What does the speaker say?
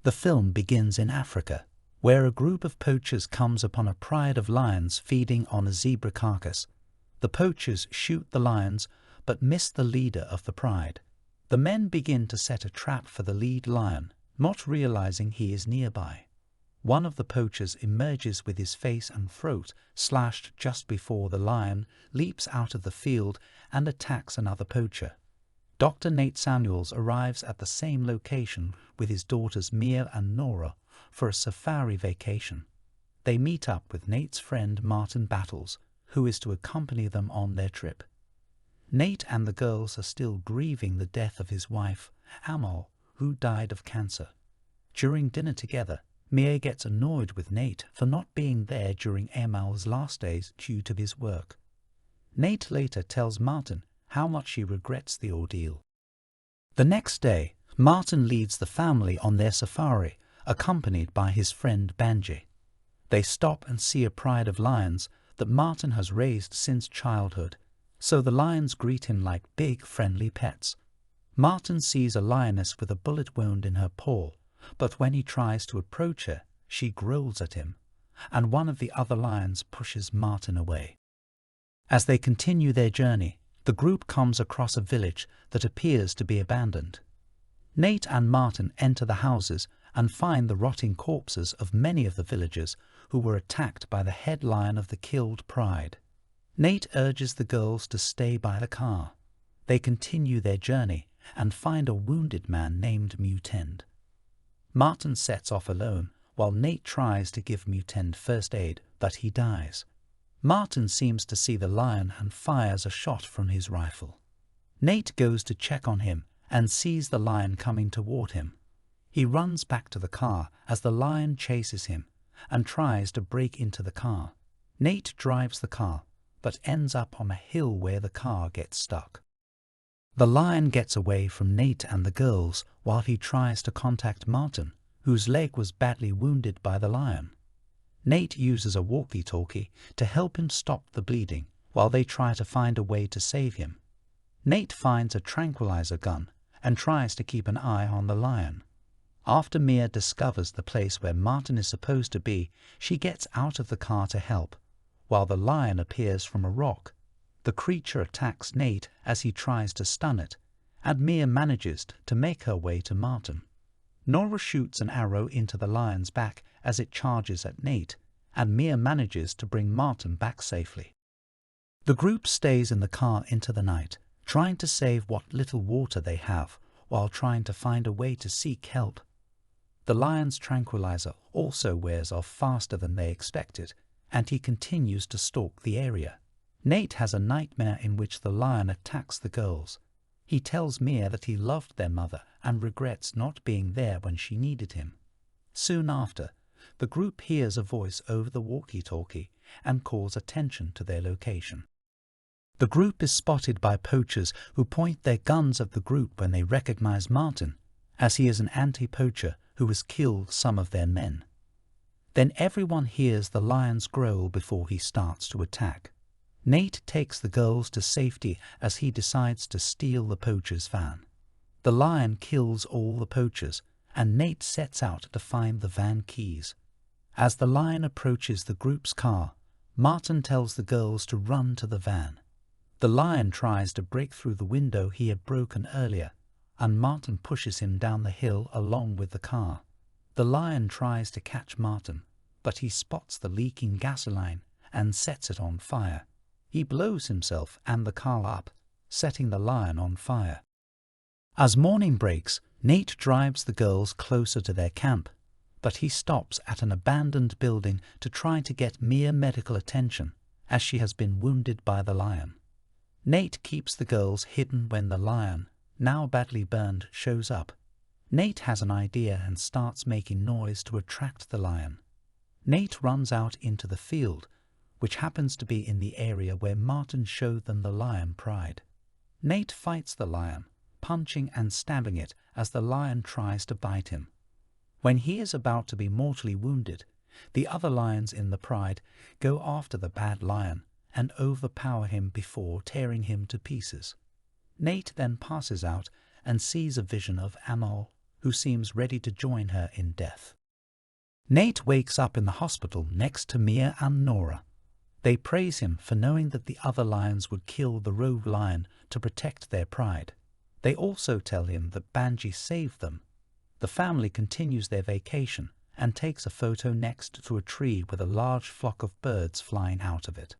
The film begins in Africa, where a group of poachers comes upon a pride of lions feeding on a zebra carcass. The poachers shoot the lions, but miss the leader of the pride. The men begin to set a trap for the lead lion, not realizing he is nearby. One of the poachers emerges with his face and throat slashed just before the lion leaps out of the field and attacks another poacher. Dr. Nate Samuels arrives at the same location with his daughters Mia and Norah for a safari vacation. They meet up with Nate's friend Martin Battles, who is to accompany them on their trip. Nate and the girls are still grieving the death of his wife, Amal, who died of cancer. During dinner together, Mia gets annoyed with Nate for not being there during Amal's last days due to his work. Nate later tells Martin how much he regrets the ordeal. The next day, Martin leads the family on their safari, accompanied by his friend Banji. They stop and see a pride of lions that Martin has raised since childhood, so the lions greet him like big, friendly pets. Martin sees a lioness with a bullet wound in her paw, but when he tries to approach her, she growls at him, and one of the other lions pushes Martin away. As they continue their journey, the group comes across a village that appears to be abandoned. Nate and Martin enter the houses and find the rotting corpses of many of the villagers who were attacked by the head lion of the killed pride. Nate urges the girls to stay by the car. They continue their journey and find a wounded man named Mutend. Martin sets off alone while Nate tries to give Mutend first aid, but he dies. Martin seems to see the lion and fires a shot from his rifle. Nate goes to check on him and sees the lion coming toward him. He runs back to the car as the lion chases him and tries to break into the car. Nate drives the car, but ends up on a hill where the car gets stuck. The lion gets away from Nate and the girls while he tries to contact Martin, whose leg was badly wounded by the lion. Nate uses a walkie-talkie to help him stop the bleeding while they try to find a way to save him. Nate finds a tranquilizer gun and tries to keep an eye on the lion. After Mia discovers the place where Martin is supposed to be, she gets out of the car to help, while the lion appears from a rock. The creature attacks Nate as he tries to stun it, and Mia manages to make her way to Martin. Norah shoots an arrow into the lion's back as it charges at Nate, and Mia manages to bring Martin back safely. The group stays in the car into the night, trying to save what little water they have while trying to find a way to seek help. The lion's tranquilizer also wears off faster than they expected, and he continues to stalk the area. Nate has a nightmare in which the lion attacks the girls. He tells Mia that he loved their mother and regrets not being there when she needed him. Soon after, the group hears a voice over the walkie-talkie and calls attention to their location. The group is spotted by poachers who point their guns at the group when they recognize Martin, as he is an anti-poacher who has killed some of their men. Then everyone hears the lion's growl before he starts to attack. Nate takes the girls to safety as he decides to steal the poacher's van. The lion kills all the poachers, and Nate sets out to find the van keys. As the lion approaches the group's car, Martin tells the girls to run to the van. The lion tries to break through the window he had broken earlier, and Martin pushes him down the hill along with the car. The lion tries to catch Martin, but he spots the leaking gasoline and sets it on fire. He blows himself and the car up, setting the lion on fire. As morning breaks, Nate drives the girls closer to their camp, but he stops at an abandoned building to try to get Mia medical attention, as she has been wounded by the lion. Nate keeps the girls hidden when the lion, now badly burned, shows up. Nate has an idea and starts making noise to attract the lion. Nate runs out into the field, which happens to be in the area where Martin showed them the lion pride. Nate fights the lion, punching and stabbing it as the lion tries to bite him. When he is about to be mortally wounded, the other lions in the pride go after the bad lion and overpower him before tearing him to pieces. Nate then passes out and sees a vision of Amal, who seems ready to join her in death. Nate wakes up in the hospital next to Mia and Norah. They praise him for knowing that the other lions would kill the rogue lion to protect their pride. They also tell him that Banji saved them. The family continues their vacation and takes a photo next to a tree with a large flock of birds flying out of it.